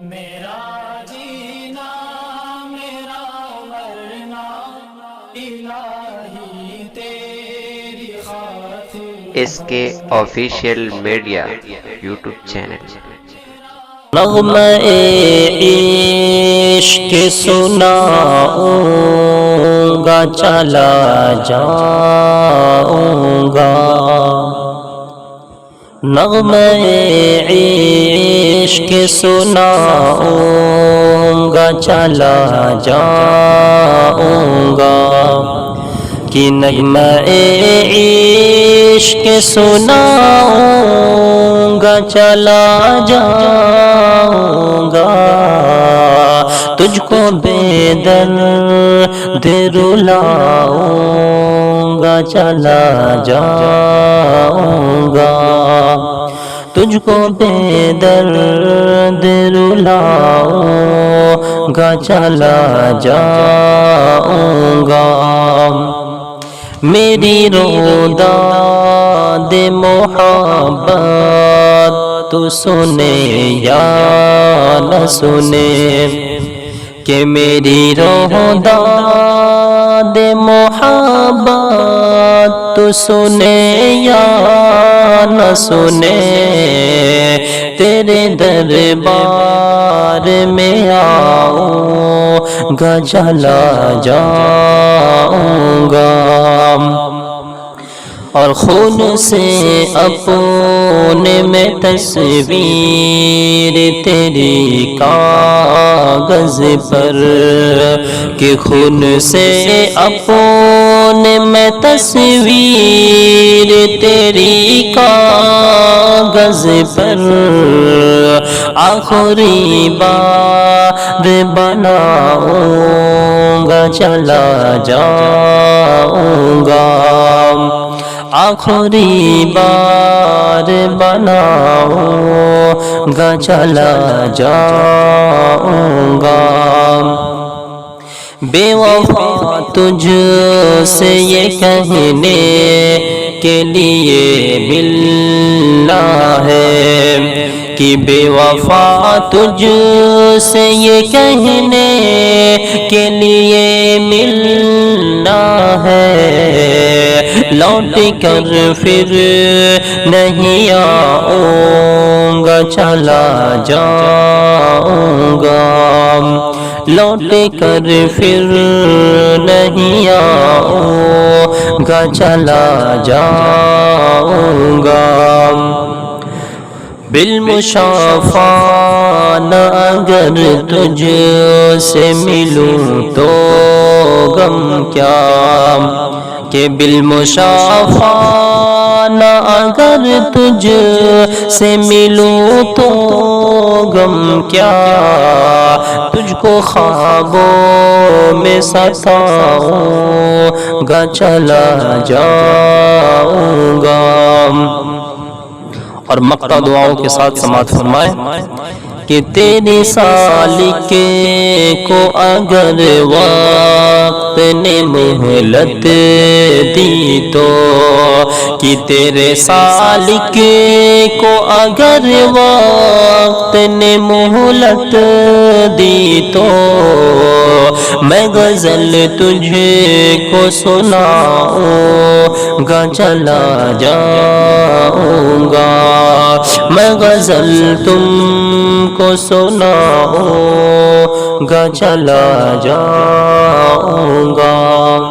میرا جینا میرا مرنا الہی تیری خاطر اس کے آفیشیل میڈیا یوٹیوب چینل نغمہ عشق سناؤں گا چلا جاؤں گا نغمہ عشق سناؤں گا چلا جاؤں گا کہ نغمہ عشق سناؤں گا چلا جاؤں گا تجھ کو بے درد رلاؤں گا چلا جاؤں گا تجھ کو بے درد رلاؤں گا چلا جاؤں گا میری روداد محبت تو سنے یا نہ سنے کہ میری روداد محبت تو سنے یا نہ سنے تیرے دربار میں آؤں گا چلا جاؤں گا اور خون سے اپنے میں تصویر تیری کاغذ پر کہ خون سے اپنے میں تصویر تیری کاغذ پر آخری بار بناؤں گا چلا جاؤں گا آخری بار بناؤں گا چلا جاؤں گا بے وفا تجھ سے یہ کہنے کے لیے ملنا ہے کہ بے وفا تجھ سے یہ کہنے کے لیے ملنا ہے لوٹ کر پھر نہیں آؤں گا چلا جاؤں گا لوٹ کر پھر نہیں آؤں گا چلا جاؤں گا بالمشافہ نہ اگر تجھ سے ملوں تو غم کیا کہ بالمشافہ نہ اگر تجھ سے ملوں تو غم کیا تجھ کو خوابوں میں ستاؤں گا چلا جاؤں گا اور مقطع دعاؤں کے ساتھ سماعت فرمائے کہ تیری سالک کو اگر وقت نے مہلت دی تو کہ تیرے سالک کو اگر وقت نے مہلت دی تو میں غزل تجھے کو سناؤں گا چلا جاؤں گا میں غزل تم کو سناؤں گا چلا جاؤں گا